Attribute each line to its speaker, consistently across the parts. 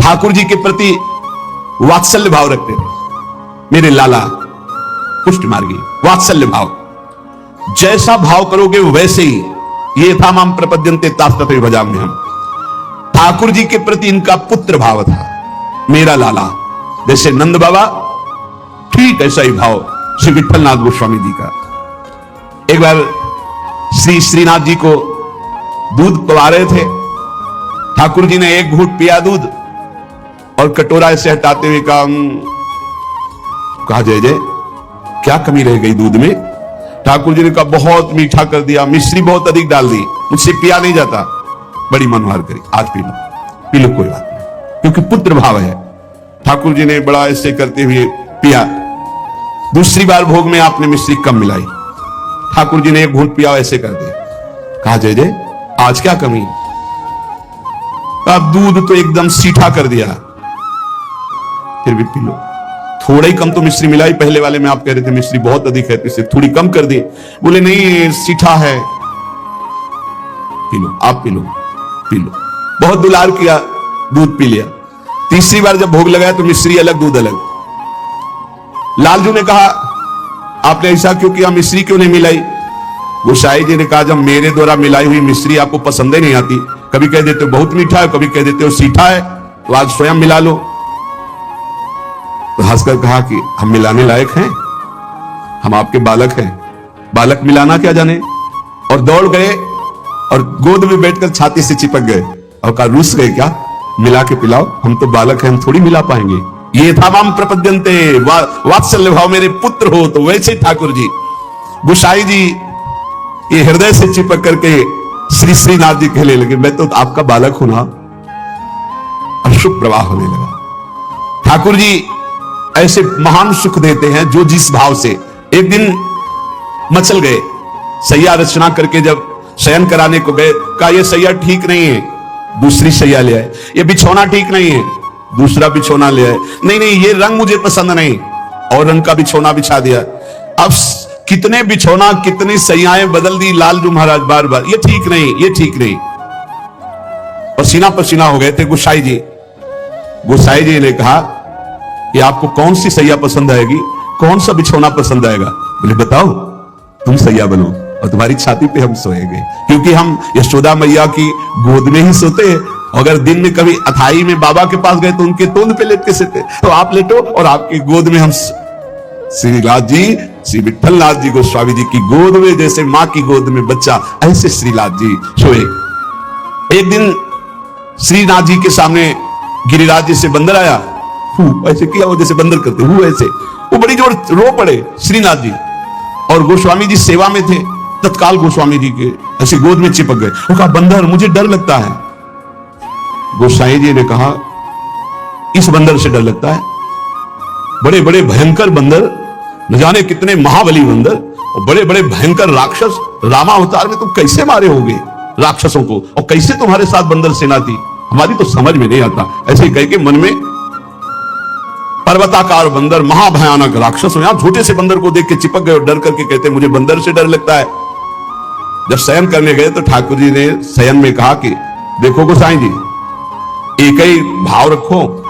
Speaker 1: ठाकुर जी के प्रति वात्सल्य भाव रखते थे। मेरे लाला पुष्ट मार्गी, वात्सल्य भाव, जैसा भाव करोगे वैसे ही। ये था माम प्रपद्यन्ते तास्तथे भजाम्यहम्। ठाकुर जी के प्रति इनका पुत्र भाव था, मेरा लाला। जैसे नंद बाबा, ठीक ऐसा ही भाव श्री विठलनाथ गोस्वामी जी का। एक बार श्री श्रीनाथ जी को दूध पिला रहे थे। ठाकुर जी ने एक घूंट पिया दूध और कटोरा ऐसे हटाते हुए कहा जय जय, क्या कमी रह गई दूध में? ठाकुर जी ने कहा बहुत मीठा कर दिया, मिश्री बहुत अधिक डाल दी, मुझसे पिया नहीं जाता। बड़ी मनोहर करी, आज पी लो कोई बात नहीं, क्योंकि पुत्र भाव है। ठाकुर जी ने बड़ा ऐसे करते हुए पिया। दूसरी बार भोग में आपने मिश्री कम मिलाई। ठाकुर जी ने एक घूंट पिया, ऐसे कर दिया, कहा जय जय, आज क्या कमी? अब दूध तो एकदम सीठा कर दिया, फिर भी पी लो। थोड़ा ही कम तो मिश्री मिलाई, पहले वाले में आप कह रहे थे मिश्री बहुत अधिक है, तो इसे थोड़ी कम कर दी। बोले नहीं सीठा है, पी लो, आप पी लो। बहुत दुलार किया, दूध पी लिया। तीसरी बार जब भोग लगाया तो मिश्री अलग दूध अलग। लालजू ने कहा आपने ऐसा क्यों किया, मिश्री क्यों नहीं मिलाई? गोसाई जी ने कहा जब मेरे द्वारा मिलाई हुई मिश्री आपको पसंद ही नहीं आती, कभी कह देते हो बहुत मीठा है, कभी कह देते हो सीठा है, तो आज स्वयं मिला लो। तो हंसकर कहा कि हम मिलाने लायक हैं, हम आपके बालक हैं, बालक मिलाना क्या जाने। और दौड़ गए और गोद में बैठकर छाती से चिपक गए और कहा रूस गए क्या, मिला के पिलाओ, हम तो बालक हैं, हम थोड़ी मिला पाएंगे। ये था माम प्रपद्यन्ते वात्सल्य भाव, मेरे पुत्र हो। तो वैसे ठाकुर जी, गोसाई जी ये हृदय से चिपक करके श्री श्रीनाथ जी कहने लगे मैं तो आपका बालक हूं ना। अशुभ प्रवाह होने लगा। ठाकुर जी ऐसे महान सुख देते हैं जो जिस भाव से। एक दिन मचल गए, सैया रचना करके जब शयन कराने को गए, कहा यह सैया ठीक नहीं है, दूसरी सैया ले आए। ये बिछौना ठीक नहीं है, दूसरा बिछौना ले आए। नहीं ये रंग मुझे पसंद नहीं, और रंग का बिछौना बिछा दिया। अब कितने बिछौना कितनी सैयाएं बदल दी लालजू महाराज बार बार, ये ठीक नहीं। पसीना पसीना हो गए थे गोसाई जी। गोसाई जी ने कहा कि आपको कौन सी सैया पसंद आएगी, कौन सा बिछौना पसंद आएगा? बोले बताओ, तुम सैया बनो और तुम्हारी छाती पे हम सोएंगे, क्योंकि हम यशोदा मैया की गोद में ही सोते हैं। अगर दिन में कभी अथाई में बाबा के पास गए तो उनके तोंद पे लेट के सोते, तो आप लेटो और आपकी गोद में हम। श्रीनाथ जी, श्री विठलनाथ जी गोस्वामी जी की गोद में जैसे मां की गोद में बच्चा, ऐसे श्रीनाथ जी सोए। एक दिन श्रीनाथ जी के सामने गिरिराज जी से बंदर आया, ऐसे किया वो जैसे बंदर करते हूँ ऐसे, वो बड़ी जोर रो पड़े श्रीनाथ जी। और गोस्वामी जी सेवा में थे, तत्काल गोस्वामी जी के ऐसे गोद में चिपक गए। वो कहा बंदर मुझे डर लगता है। गोसाई जी ने कहा इस बंदर से डर लगता है? बड़े बड़े भयंकर बंदर, न जाने कितने महाबली बंदर और बड़े बड़े भयंकर राक्षस रामावतार में तुम कैसे मारे होगे राक्षसों को, और कैसे तुम्हारे साथ बंदर सेना थी, हमारी तो समझ में नहीं आता। ऐसे ही कह के मन में पर्वताकार बंदर, महाभयानक राक्षस, यहां छोटे से बंदर को देख के चिपक गए और डर करके कहते मुझे बंदर से डर लगता है। जब शयन करने गए तो ठाकुर जी ने शयन में कहा कि देखो गोसाई जी, एक ही भाव रखो,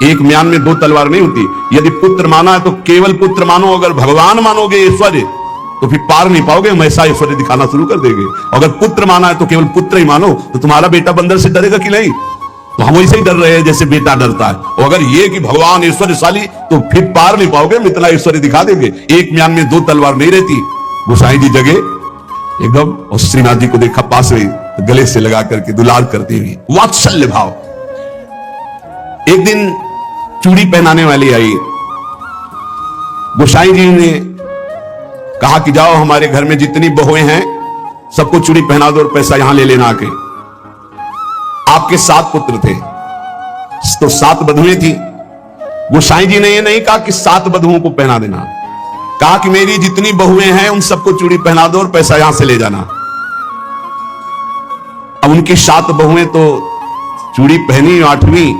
Speaker 1: एक म्यान में दो तलवार नहीं होती। यदि पुत्र माना है तो केवल पुत्र मानो, अगर भगवान मानोगे ऐश्वर्य तो फिर पार नहीं पाओगे, हम ऐसा ऐश्वर्य दिखाना शुरू कर देंगे। अगर पुत्र माना है तो केवल पुत्र ही मानो, तो तुम्हारा बेटा बंदर से डरेगा कि नहीं? तो हम वैसे ही डर रहे हैं जैसे बेटा डरता है। और अगर ये कि भगवान ऐश्वर्यशाली, तो फिर पार नहीं पाओगे, हम इतना ऐश्वर्य दिखा देंगे। एक म्यान में दो तलवार नहीं रहती। गोसाई जी जगे एकदम, और श्रीनाथ जी को देखा पास में, गले से लगा करके दुलार करते हुए, वात्सल्य भाव। एक दिन चूड़ी पहनाने वाली आई। गोसाई जी ने कहा कि जाओ हमारे घर में जितनी बहुएं हैं सबको चूड़ी पहना दो और पैसा यहां ले लेना आके। आपके 7 पुत्र थे तो 7 बधुएं थी। गोसाई जी ने यह नहीं कहा कि 7 बधुओं को पहना देना, कहा कि मेरी जितनी बहुएं हैं उन सबको चूड़ी पहना दो और पैसा यहां से ले जाना। अब उनकी 7 बहुएं तो चूड़ी पहनी, 8वीं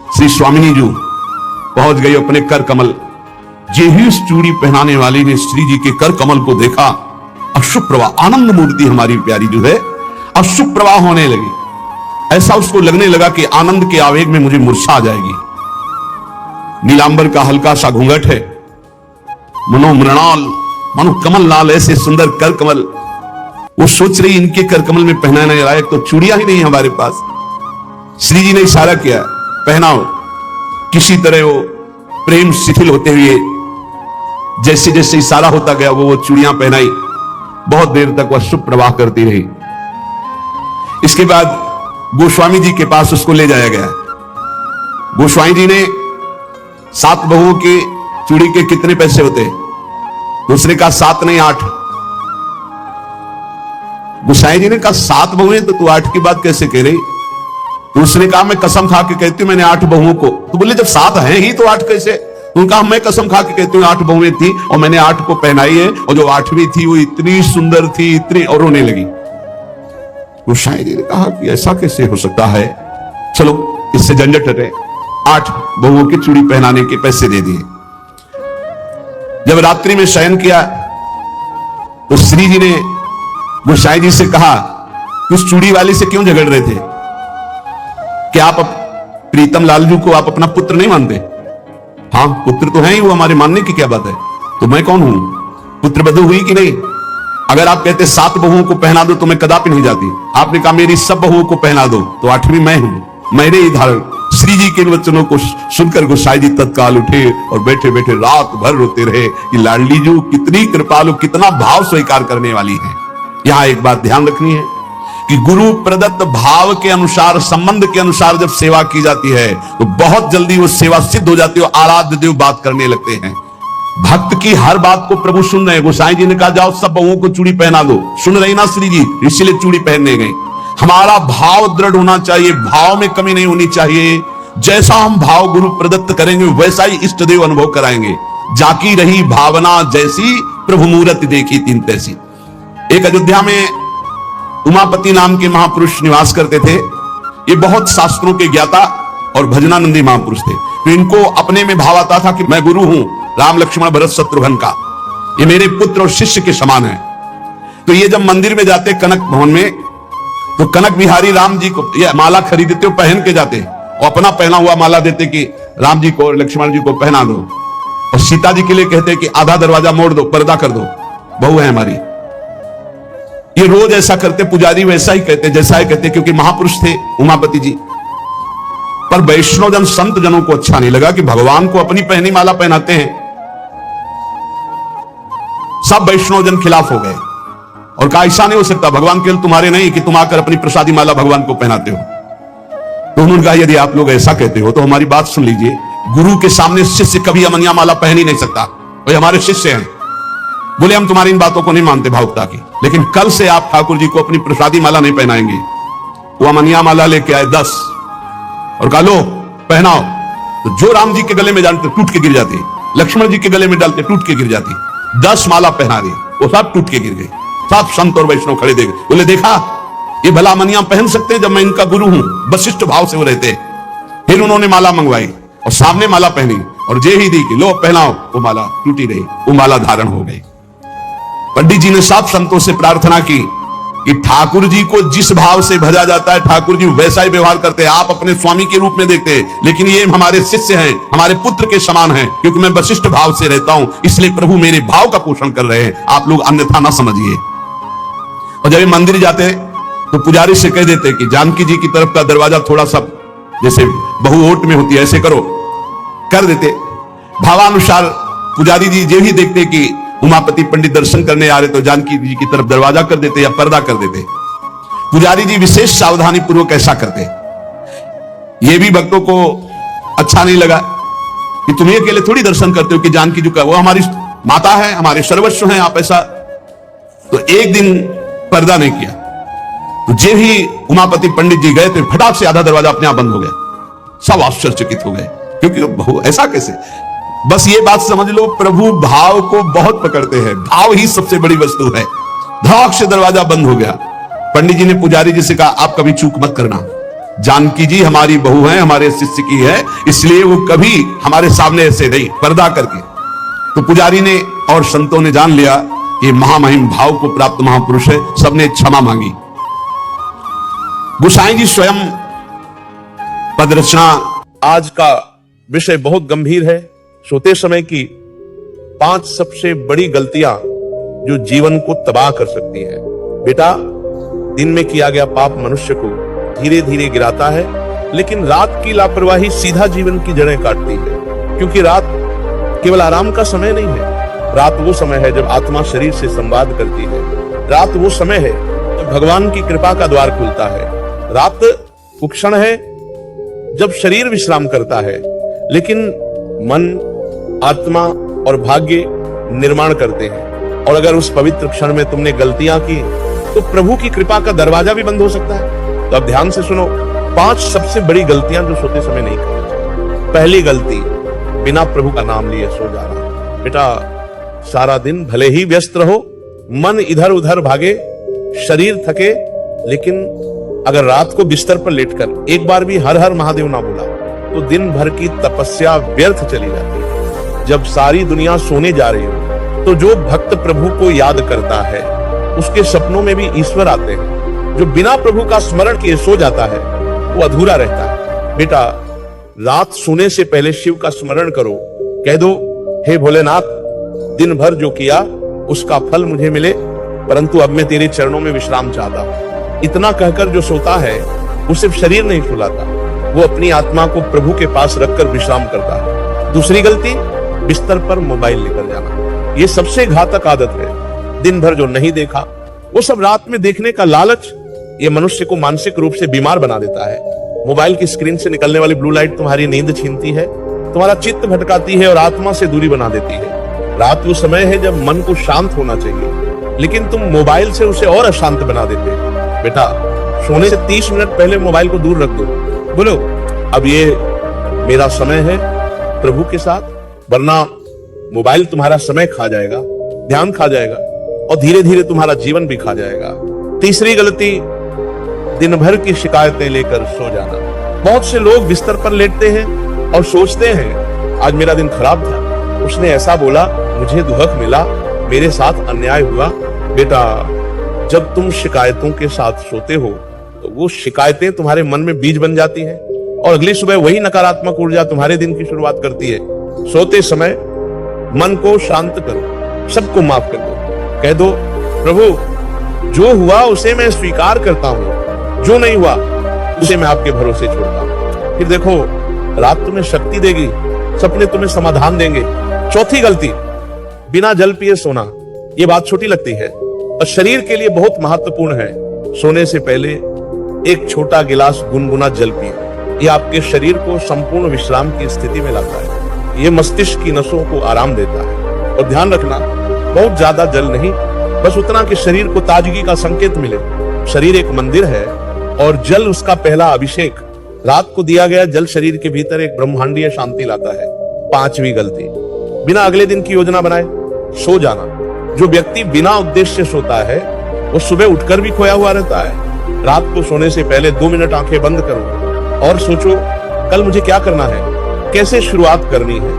Speaker 1: श्री स्वामिनी जी पहुंच गई अपने कर कमल। जे ही उस चूड़ी पहनाने वाली ने श्री जी के कर कमल को देखा, अशुभ प्रवाह, आनंद मूर्ति हमारी प्यारी जो है, अशुभ प्रवाह होने लगी। ऐसा उसको लगने लगा कि आनंद के आवेग में मुझे मूर्छा आ जाएगी। नीलांबर का हल्का सा घूंघट है, मनोमृणाल मानो कमल लाल ऐसे सुंदर कर कमल। वो सोच रही इनके कर कमल में पहनाने लायक तो चूड़ियां ही नहीं हमारे पास। श्री जी ने इशारा किया, पहनाओ। किसी तरह वो प्रेम शिथिल होते हुए जैसे जैसे इशारा होता गया वो चूड़ियां पहनाई। बहुत देर तक वह शुभ प्रवाह करती रही। इसके बाद गोस्वामी जी के पास उसको ले जाया गया। गोस्वामी जी ने 7 बहुओं की चूड़ी के कितने पैसे होते? दूसरे का 7 नहीं 8। गोसाई जी ने कहा 7 बहुएं तो तू 8 की बात कैसे कह रही? दूसरे कहा मैं कसम खा के कहती हूं मैंने 8 बहुओं को। तो बोले जब 7 हैं ही तो 8 कैसे? उनका मैं कसम खा के कहती हूँ 8 बहुएं थी और मैंने 8 को पहनाई है, और जो 8वीं थी वो इतनी सुंदर थी, इतनी, और रोने लगी। गोसाई जी ने कहा कि ऐसा कैसे हो सकता है, चलो इससे झंझट हटे। 8 बहुओं की चूड़ी पहनाने के पैसे दे दिए। जब रात्रि में शयन किया तो श्री जी ने गोसाई जी से कहा उस चूड़ी वाली से क्यों झगड़ रहे थे? क्या आप प्रीतम लालजू को आप अपना पुत्र नहीं मानते? हाँ पुत्र तो है ही, वो हमारे मानने की क्या बात है। तो मैं कौन हूं? पुत्र बधू हुई कि नहीं? अगर आप कहते 7 बहुओं को पहना दो तो मैं कदापि नहीं जाती। आपने कहा मेरी सब बहुओं को पहना दो, तो 8वीं मैं हूं, मेरे ही धारण। श्री जी के वचनों को सुनकर गोसाई जी तत्काल उठे और बैठे बैठे रात भर रोते रहे कि लाडली जू कितनी कृपालु, कितना भाव स्वीकार करने वाली है। यहां एक बात ध्यान रखनी है कि गुरु प्रदत्त भाव के अनुसार, संबंध के अनुसार जब सेवा की जाती है तो बहुत जल्दी वो सेवा सिद्ध हो जाती है। आराध्य देव बात करने लगते हैं। भक्त की हर बात को प्रभु सुन रहे हैं। गोसाई जी ने कहा जाओ सब बहुओं को चूड़ी पहना दो। सुन रही ना श्री जी, इसलिए चूड़ी पहनने गई। हमारा भाव दृढ़ होना चाहिए, भाव में कमी नहीं होनी चाहिए। जैसा हम भाव गुरु प्रदत्त करेंगे वैसा ही इष्ट देव अनुभव कराएंगे। जाकी रही भावना जैसी, प्रभु मूर्ति देखी तीन तैसी। एक अयोध्या में उमापति नाम के महापुरुष निवास करते थे। ये बहुत शास्त्रों के ज्ञाता और भजनानंदी महापुरुष थे। तो इनको अपने में भाव आता था कि मैं गुरु हूं, राम लक्ष्मण भरत शत्रुघ्न का, ये मेरे पुत्र और शिष्य के समान है। तो ये जब मंदिर में जाते कनक भवन में, तो कनक बिहारी राम जी को ये माला खरीदते हो, पहन के जाते और अपना पहना हुआ माला देते कि राम जी को और लक्ष्मण जी को पहना दो। और सीता जी के लिए कहते कि आधा दरवाजा मोड़ दो, पर्दा कर दो, बहू है हमारी। ये रोज ऐसा करते। पुजारी वैसा ही कहते, जैसा ही कहते, क्योंकि महापुरुष थे उमापति जी। पर वैष्णव जन, संत जनों को अच्छा नहीं लगा कि भगवान को अपनी पहनी माला पहनाते हैं। सब वैष्णव जन खिलाफ हो गए और कहा ऐसा नहीं हो सकता, भगवान केवल तुम्हारे नहीं कि तुम आकर अपनी प्रसादी माला भगवान को पहनाते हो। तो उन्होंने कहा यदि आप लोग ऐसा कहते हो तो हमारी बात सुन लीजिए। गुरु के सामने शिष्य कभी अमनिया माला पहन ही नहीं सकता, वे हमारे शिष्य हैं। बोले हम तुम्हारी इन बातों को नहीं मानते भावुकता की, लेकिन कल से आप ठाकुर जी को अपनी प्रसादी माला नहीं पहनाएंगे। वो अमनिया माला लेके आए 10 और कहा लो पहनाओ। तो जो राम जी के गले में डालते टूट के गिर जाती, लक्ष्मण जी के गले में डालते टूट के गिर जाती। 10 माला पहना दी, वो सब टूट के गिर गई। सब संत और वैष्णव खड़े देखे, बोले देखा ये भला अमनिया पहन सकते हैं जब मैं इनका गुरु हूं। वशिष्ठ भाव से वो रहते। फिर उन्होंने माला मंगवाई और सामने माला पहनी और जे ही दी कि लो पहनाओ, वो माला टूटी रही, वो माला धारण हो गई। पंडित जी ने सब संतों से प्रार्थना की कि ठाकुर जी को जिस भाव से भजा जाता है ठाकुर जी वैसा ही व्यवहार करते हैं। आप अपने स्वामी के रूप में देखते हैं, लेकिन ये हमारे शिष्य हैं, हमारे पुत्र के समान हैं। क्योंकि मैं वशिष्ठ भाव से रहता हूं, इसलिए प्रभु मेरे भाव का पोषण कर रहे हैं, आप लोग अन्यथा ना समझिए। और जब मंदिर जाते तो पुजारी से कह देते कि जानकी जी की तरफ का दरवाजा थोड़ा सा जैसे बहु ओट में होती है ऐसे करो, कर देते। भावानुसार पुजारी जी जो ही देखते कि उमापति पंडित दर्शन करने आ रहे तो जानकी जी की तरफ दरवाजा कर देते या पर्दा कर देते। पुजारी जी विशेष सावधानी पूर्वक ऐसा करते। यह भी भक्तों को अच्छा नहीं लगा कि तुम्हें अकेले थोड़ी दर्शन करते हो कि जानकी जी का, वो हमारी माता है, हमारे सर्वस्व हैं, आप ऐसा। तो एक दिन पर्दा नहीं किया तो जे ही उमापति पंडित जी गए थे फटाक से आधा दरवाजा अपने आप बंद हो गया। सब आश्चर्यचकित हो गए क्योंकि ऐसा कैसे। बस ये बात समझ लो, प्रभु भाव को बहुत पकड़ते हैं, भाव ही सबसे बड़ी वस्तु है। धड़ाक से दरवाजा बंद हो गया। पंडित जी ने पुजारी जी से कहा आप कभी चूक मत करना, जानकी जी हमारी बहू है, हमारे शिष्य की है, इसलिए वो कभी हमारे सामने ऐसे नहीं, पर्दा करके। तो पुजारी ने और संतों ने जान लिया कि महामहिम भाव को प्राप्त महापुरुष है। सबने क्षमा मांगी। गोसाई जी स्वयं पदरचना।
Speaker 2: आज का विषय बहुत गंभीर है। सोते समय की 5 सबसे बड़ी गलतियां जो जीवन को तबाह कर सकती है। बेटा, दिन में किया गया पाप मनुष्य को धीरे धीरे गिराता है, लेकिन रात की लापरवाही सीधा जीवन की जड़ें काटती है। क्योंकि रात केवल आराम का समय नहीं है। रात वो समय है जब आत्मा शरीर से संवाद करती है। रात वो समय है जब भगवान की कृपा का द्वार खुलता है। रात वो क्षण है जब शरीर विश्राम करता है, लेकिन मन, आत्मा और भाग्य निर्माण करते हैं। और अगर उस पवित्र क्षण में तुमने गलतियां की तो प्रभु की कृपा का दरवाजा भी बंद हो सकता है। तो अब ध्यान से सुनो, 5 सबसे बड़ी गलतियां जो सोते समय नहीं करनी चाहिए। पहली गलती, बिना प्रभु का नाम लिए सो जाना। बेटा, सारा दिन भले ही व्यस्त रहो, मन इधर उधर भागे, शरीर थके, लेकिन अगर रात को बिस्तर पर लेटकर एक बार भी हर हर महादेव ना बोला तो दिन भर की तपस्या व्यर्थ चली जाती है। जब सारी दुनिया सोने जा रही हो तो जो भक्त प्रभु को याद करता है उसके सपनों में भी ईश्वर आते हैं। जो बिना प्रभु का स्मरण किए सो जाता है वो अधूरा रहता है। बेटा, रात सोने से पहले शिव का स्मरण करो। कह दो, हे भोलेनाथ, दिन भर जो किया उसका फल मुझे मिले, परंतु अब मैं तेरे चरणों में विश्राम चाहता हूं। इतना कहकर जो सोता है वो सिर्फ शरीर नहीं सुलाता, वो अपनी आत्मा को प्रभु के पास रखकर विश्राम करता है। दूसरी गलती, बिस्तर पर मोबाइल लेकर जाना। ये सबसे घातक आदत है। दिन भर जो नहीं देखा वो सब रात में देखने का लालच ये मनुष्य को मानसिक रूप से बीमार बना देता है। मोबाइल की स्क्रीन से निकलने वाली ब्लू लाइट तुम्हारी नींद छीनती है, तुम्हारा चित्त भटकाती है और आत्मा से दूरी बना देती है। रात वो समय है जब मन को शांत होना चाहिए, लेकिन तुम मोबाइल से उसे और अशांत बना देते हो। बेटा, सोने से 30 मिनट पहले मोबाइल को दूर रख दो। बोलो, अब ये मेरा समय है प्रभु के साथ, वरना मोबाइल तुम्हारा समय खा जाएगा, ध्यान खा जाएगा और धीरे धीरे तुम्हारा जीवन भी खा जाएगा। तीसरी गलती, दिन भर की शिकायतें लेकर सो जाना। बहुत से लोग बिस्तर पर लेटते हैं और सोचते हैं आज मेरा दिन खराब था, उसने ऐसा बोला, मुझे दुख मिला, मेरे साथ अन्याय हुआ। बेटा, जब तुम शिकायतों के साथ सोते हो तो वो शिकायतें तुम्हारे मन में बीज बन जाती हैं और अगली सुबह वही नकारात्मक ऊर्जा तुम्हारे दिन की शुरुआत करती है। सोते समय मन को शांत करो, सबको माफ कर दो। कह दो, प्रभु, जो हुआ उसे मैं स्वीकार करता हूं, जो नहीं हुआ उसे मैं आपके भरोसे छोड़ता हूं। फिर देखो, रात तुम्हें शक्ति देगी, सपने तुम्हें समाधान देंगे। चौथी गलती, बिना जल पिए सोना। ये बात छोटी लगती है और शरीर के लिए बहुत महत्वपूर्ण है। सोने से पहले एक छोटा गिलास गुनगुना जल पिए। ये आपके शरीर को संपूर्ण विश्राम की स्थिति में लाता है। ये मस्तिष्क की नसों को आराम देता है। और ध्यान रखना, बहुत ज्यादा जल नहीं, बस उतना कि शरीर को ताजगी का संकेत मिले। शरीर एक मंदिर है और जल उसका पहला अभिषेक। रात को दिया गया जल शरीर के भीतर एक ब्रह्मांडीय शांति लाता है। 5वीं गलती, बिना अगले दिन की योजना बनाए सो जाना। जो व्यक्ति बिना उद्देश्य सोता है वो सुबह उठकर भी खोया हुआ रहता है। रात को सोने से पहले 2 मिनट आंखें बंद करो और सोचो, कल मुझे क्या करना है, कैसे शुरुआत करनी है,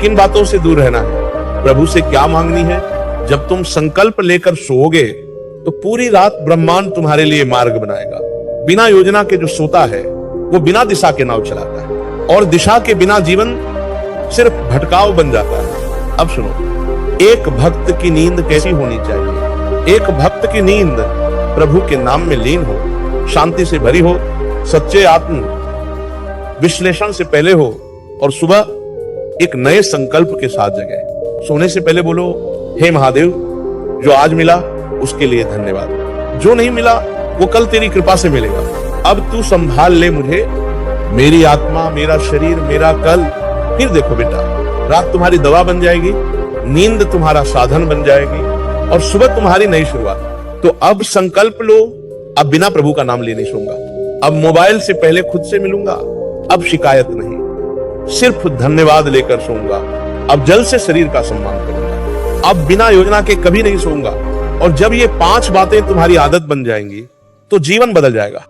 Speaker 2: किन बातों से दूर रहना है, प्रभु से क्या मांगनी है। जब तुम संकल्प लेकर सोओगे तो पूरी रात ब्रह्मांड तुम्हारे लिए मार्ग बनाएगा। बिना योजना के जो सोता है वो बिना दिशा के नाव चलाता है और दिशा के बिना जीवन सिर्फ भटकाव बन जाता है। अब सुनो, एक भक्त की नींद कैसी होनी चाहिए? एक भक्त की नींद प्रभु के नाम में लीन हो, शांति से भरी हो, सच्चे आत्म विश्लेषण से पहले हो और सुबह एक नए संकल्प के साथ जगे। सोने से पहले बोलो, हे महादेव, जो आज मिला उसके लिए धन्यवाद, जो नहीं मिला वो कल तेरी कृपा से मिलेगा। अब तू संभाल ले मुझे, मेरी आत्मा, मेरा शरीर, मेरा कल। फिर देखो बेटा, रात तुम्हारी दवा बन जाएगी, नींद तुम्हारा साधन बन जाएगी और सुबह तुम्हारी नई शुरुआत। तो अब संकल्प लो, अब बिना प्रभु का नाम लिए नहीं सोऊंगा, अब मोबाइल से पहले खुद से मिलूंगा, अब शिकायत नहीं, सिर्फ धन्यवाद लेकर सोऊंगा, अब जल से शरीर का सम्मान करूंगा, अब बिना योजना के कभी नहीं सोऊंगा। और जब ये 5 बातें तुम्हारी आदत बन जाएंगी तो जीवन बदल जाएगा।